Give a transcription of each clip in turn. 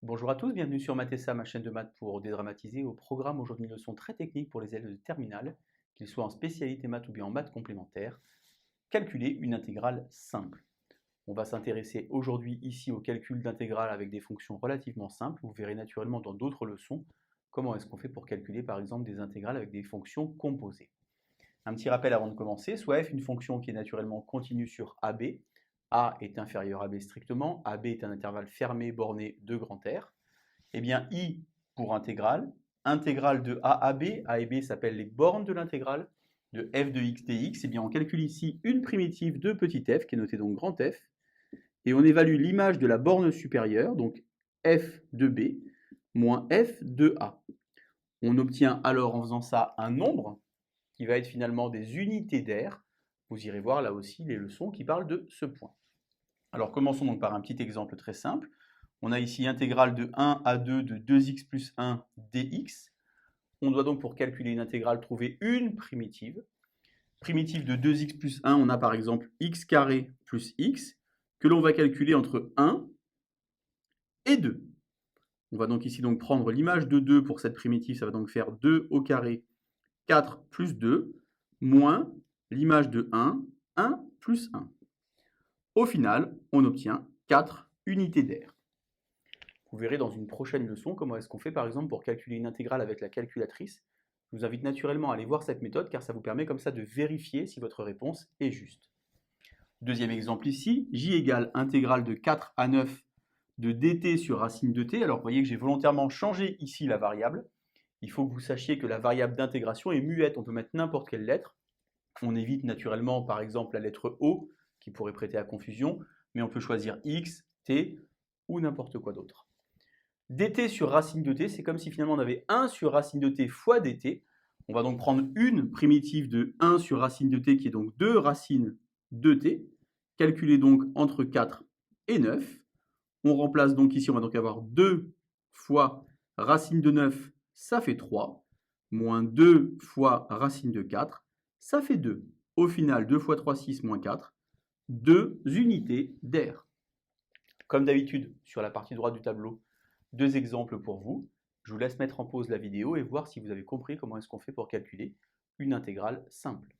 Bonjour à tous, bienvenue sur Mathessa, ma chaîne de maths pour dédramatiser. Au programme aujourd'hui une leçon très technique pour les élèves de terminale, qu'ils soient en spécialité maths ou bien en maths complémentaires. Calculer une intégrale simple. On va s'intéresser aujourd'hui ici au calcul d'intégrale avec des fonctions relativement simples. Vous verrez naturellement dans d'autres leçons comment est-ce qu'on fait pour calculer par exemple des intégrales avec des fonctions composées. Un petit rappel avant de commencer, soit f une fonction qui est naturellement continue sur AB. A est inférieur à B strictement, AB est un intervalle fermé borné de grand R. Eh bien, I pour intégrale, intégrale de A à B, A et B s'appellent les bornes de l'intégrale de f de x dx. Eh bien, on calcule ici une primitive de petit f, qui est notée donc grand F, et on évalue l'image de la borne supérieure, donc f de B, moins f de A. On obtient alors en faisant ça un nombre, qui va être finalement des unités d'air. Vous irez voir là aussi les leçons qui parlent de ce point. Alors commençons donc par un petit exemple très simple. On a ici intégrale de 1 à 2 de 2x plus 1 dx. On doit donc pour calculer une intégrale trouver une primitive. Primitive de 2x plus 1, on a par exemple x carré plus x, que l'on va calculer entre 1 et 2. On va donc ici donc prendre l'image de 2 pour cette primitive, ça va donc faire 2 au carré 4 plus 2, moins l'image de 1, 1 plus 1. Au final, on obtient 4 unités d'air. Vous verrez dans une prochaine leçon comment est-ce qu'on fait par exemple pour calculer une intégrale avec la calculatrice. Je vous invite naturellement à aller voir cette méthode car ça vous permet comme ça de vérifier si votre réponse est juste. Deuxième exemple ici, j égale intégrale de 4 à 9 de dt sur racine de t. Alors vous voyez que j'ai volontairement changé ici la variable. Il faut que vous sachiez que la variable d'intégration est muette, on peut mettre n'importe quelle lettre. On évite naturellement par exemple la lettre O qui pourrait prêter à confusion, mais on peut choisir x, t ou n'importe quoi d'autre. dt sur racine de t, c'est comme si finalement on avait 1 sur racine de t fois dt. On va donc prendre une primitive de 1 sur racine de t qui est donc 2 racines de t, calculée donc entre 4 et 9. On remplace donc ici, on va donc avoir 2 fois racine de 9, ça fait 3, moins 2 fois racine de 4, ça fait 2. Au final, 2 fois 3, 6, moins 4, 2 unités d'air. Comme d'habitude, sur la partie droite du tableau, 2 exemples pour vous. Je vous laisse mettre en pause la vidéo et voir si vous avez compris comment est-ce qu'on fait pour calculer une intégrale simple.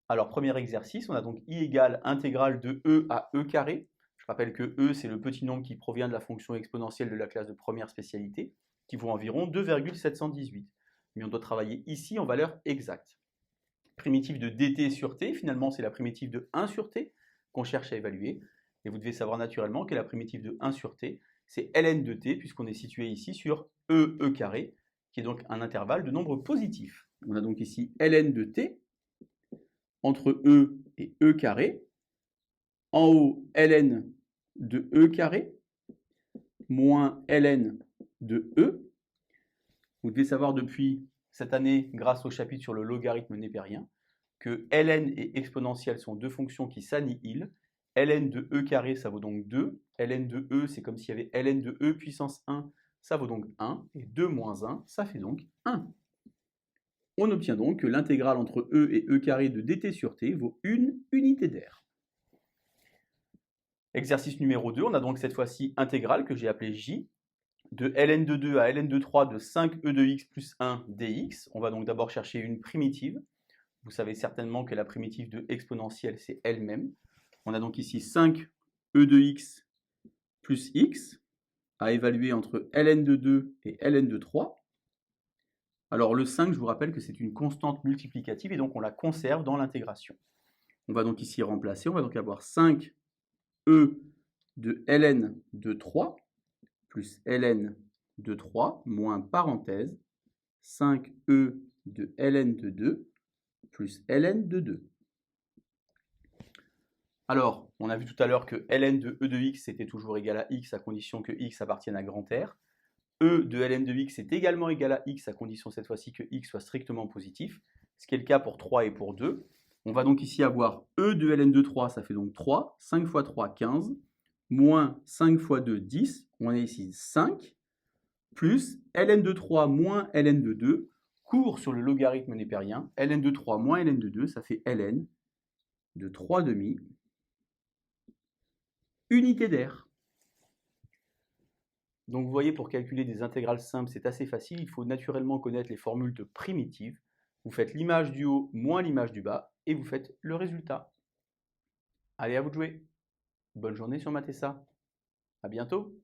Alors, premier exercice, on a donc i égale intégrale de e à e carré. Je rappelle que e, c'est le petit nombre qui provient de la fonction exponentielle de la classe de première spécialité, qui vaut environ 2,718. Mais on doit travailler ici en valeur exacte. Primitive de dt sur t, finalement, c'est la primitive de 1 sur t qu'on cherche à évaluer. Et vous devez savoir naturellement que la primitive de 1 sur t, c'est ln de t, puisqu'on est situé ici sur e carré, qui est donc un intervalle de nombres positifs. On a donc ici ln de t, entre e et e carré. En haut, ln de e carré, moins ln de e. Vous devez savoir depuis cette année, grâce au chapitre sur le logarithme népérien, que ln et exponentielle sont deux fonctions qui s'annihilent. Ln de e carré, ça vaut donc 2. Ln de e, c'est comme s'il y avait ln de e puissance 1, ça vaut donc 1. Et 2 moins 1, ça fait donc 1. On obtient donc que l'intégrale entre e et e carré de dt sur t vaut une unité d'air. Exercice numéro 2, on a donc cette fois-ci intégrale que j'ai appelée j, de ln de 2 à ln de 3 de 5e de x plus 1 dx. On va donc d'abord chercher une primitive. Vous savez certainement que la primitive de exponentielle, c'est elle-même. On a donc ici 5e de x plus x à évaluer entre ln de 2 et ln de 3. Alors le 5, je vous rappelle que c'est une constante multiplicative et donc on la conserve dans l'intégration. On va donc ici remplacer, on va donc avoir 5e de ln de 3 plus ln de 3 moins parenthèse 5e de ln de 2 plus ln de 2. Alors, on a vu tout à l'heure que ln de e de x était toujours égal à x à condition que x appartienne à grand R. E de ln de x est également égal à x à condition cette fois-ci que x soit strictement positif, ce qui est le cas pour 3 et pour 2. On va donc ici avoir e de ln de 3, ça fait donc 3, 5 fois 3, 15, moins 5 fois 2, 10, on a ici 5, plus ln de 3 moins ln de 2, court sur le logarithme népérien, ln de 3 moins ln de 2, ça fait ln de 3 demi unité d'air. Donc vous voyez, pour calculer des intégrales simples, c'est assez facile. Il faut naturellement connaître les formules de primitives. Vous faites l'image du haut moins l'image du bas et vous faites le résultat. Allez, à vous de jouer. Bonne journée sur Mathessa. À bientôt.